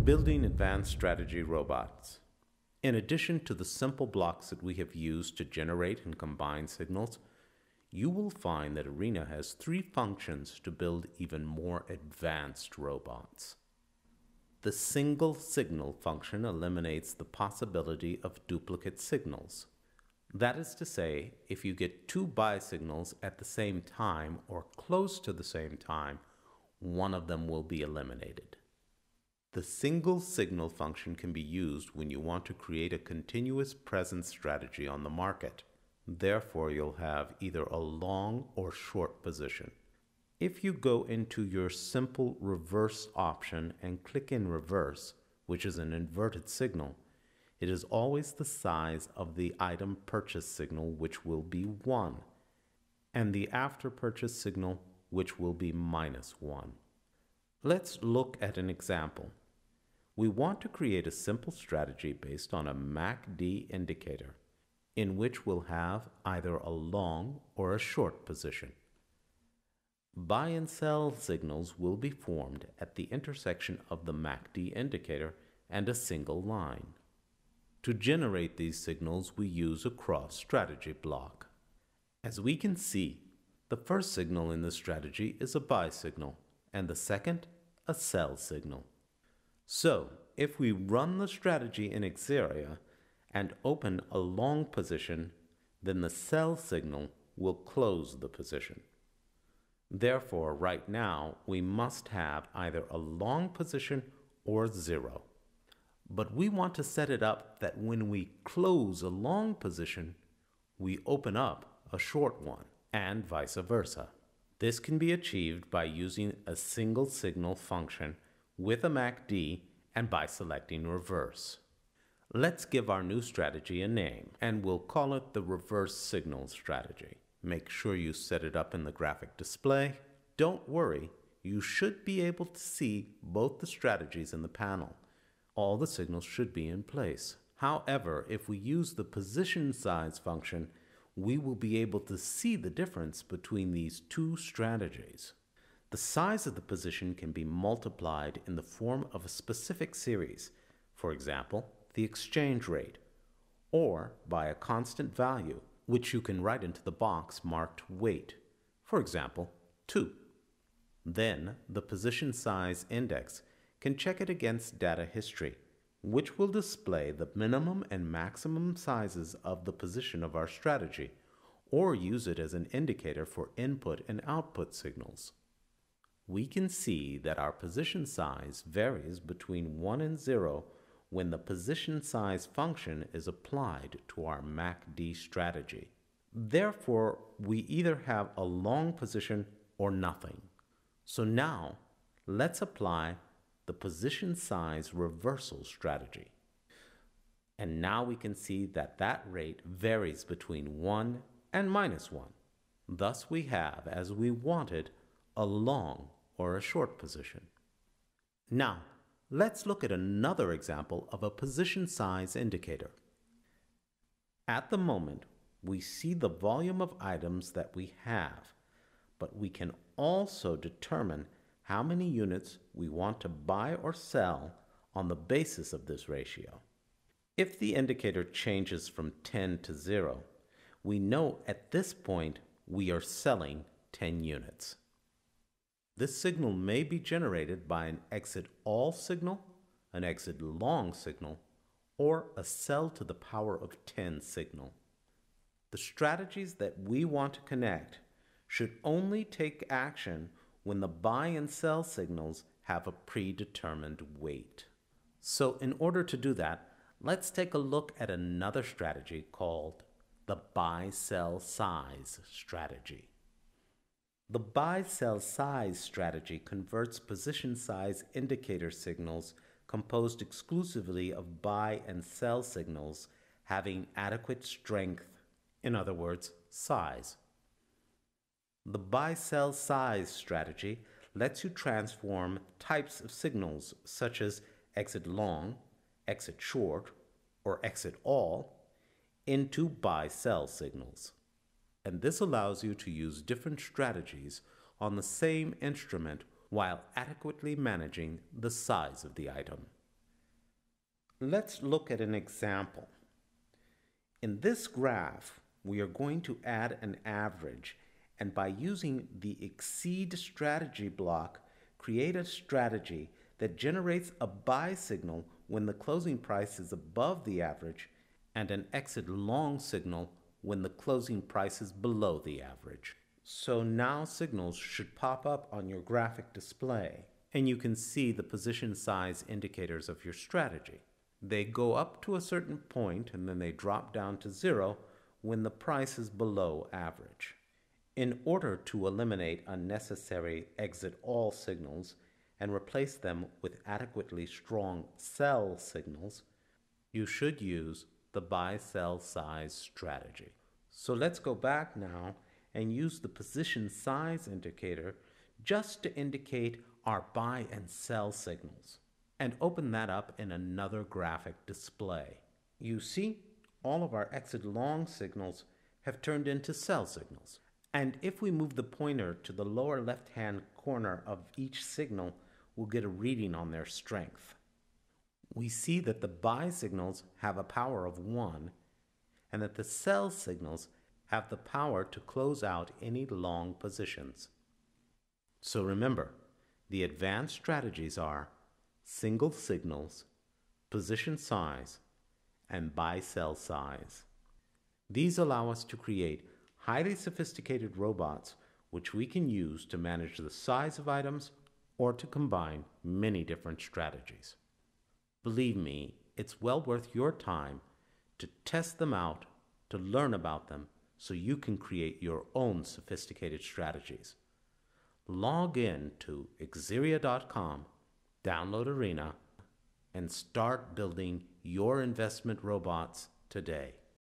Building advanced strategy robots. In addition to the simple blocks that we have used to generate and combine signals, you will find that Arena has 3 functions to build even more advanced robots. The single signal function eliminates the possibility of duplicate signals. That is to say, if you get 2 bisignals at the same time or close to the same time, one of them will be eliminated. The single signal function can be used when you want to create a continuous presence strategy on the market. Therefore, you'll have either a long or short position. If you go into your simple reverse option and click in reverse, which is an inverted signal, it is always the size of the item purchase signal, which will be 1, and the after purchase signal, which will be -1. Let's look at an example. We want to create a simple strategy based on a MACD indicator, in which we'll have either a long or a short position. Buy and sell signals will be formed at the intersection of the MACD indicator and a single line. To generate these signals, we use a cross strategy block. As we can see, the first signal in the strategy is a buy signal, and the second, a sell signal. So, if we run the strategy in Xarea and open a long position, then the sell signal will close the position. Therefore, right now, we must have either a long position or 0. But we want to set it up that when we close a long position, we open up a short one, and vice versa. This can be achieved by using a single signal function with a MACD and by selecting reverse. Let's give our new strategy a name, and we'll call it the reverse signal strategy. Make sure you set it up in the graphic display. Don't worry, you should be able to see both the strategies in the panel. All the signals should be in place. However, if we use the position size function, we will be able to see the difference between these 2 strategies. The size of the position can be multiplied in the form of a specific series, for example, the exchange rate, or by a constant value, which you can write into the box marked weight, for example, 2. Then, the position size index can check it against data history, which will display the minimum and maximum sizes of the position of our strategy, or use it as an indicator for input and output signals. We can see that our position size varies between 1 and 0 when the position size function is applied to our MACD strategy. Therefore, we either have a long position or nothing. So now, let's apply the position size reversal strategy. And now we can see that that rate varies between 1 and -1. Thus we have, as we wanted, a long or a short position. Now, let's look at another example of a position size indicator. At the moment, we see the volume of items that we have, but we can also determine how many units we want to buy or sell on the basis of this ratio. If the indicator changes from 10 to 0, we know at this point we are selling 10 units. This signal may be generated by an exit all signal, an exit long signal, or a sell to the power of 10 signal. The strategies that we want to connect should only take action when the buy and sell signals have a predetermined weight. So in order to do that, let's take a look at another strategy called the buy-sell size strategy. The buy-sell size strategy converts position size indicator signals composed exclusively of buy and sell signals having adequate strength, in other words, size. The buy-sell size strategy lets you transform types of signals such as exit long, exit short, or exit all into buy-sell signals. And this allows you to use different strategies on the same instrument while adequately managing the size of the item. Let's look at an example. In this graph, we are going to add an average, and by using the exceed strategy block, create a strategy that generates a buy signal when the closing price is above the average and an exit long signal when the closing price is below the average. So now signals should pop up on your graphic display, and you can see the position size indicators of your strategy. They go up to a certain point and then they drop down to 0 when the price is below average. In order to eliminate unnecessary exit all signals and replace them with adequately strong sell signals, you should use the buy sell size strategy. So let's go back now and use the position size indicator just to indicate our buy and sell signals, and open that up in another graphic display. You see, all of our exit long signals have turned into sell signals. And if we move the pointer to the lower left-hand corner of each signal, we'll get a reading on their strength. We see that the buy signals have a power of 1, and that the sell signals have the power to close out any long positions. So remember, the advanced strategies are single signals, position size, and buy-sell size. These allow us to create highly sophisticated robots which we can use to manage the size of items or to combine many different strategies. Believe me, it's well worth your time to test them out, to learn about them, so you can create your own sophisticated strategies. Log in to Xeria.com, download Arena, and start building your investment robots today.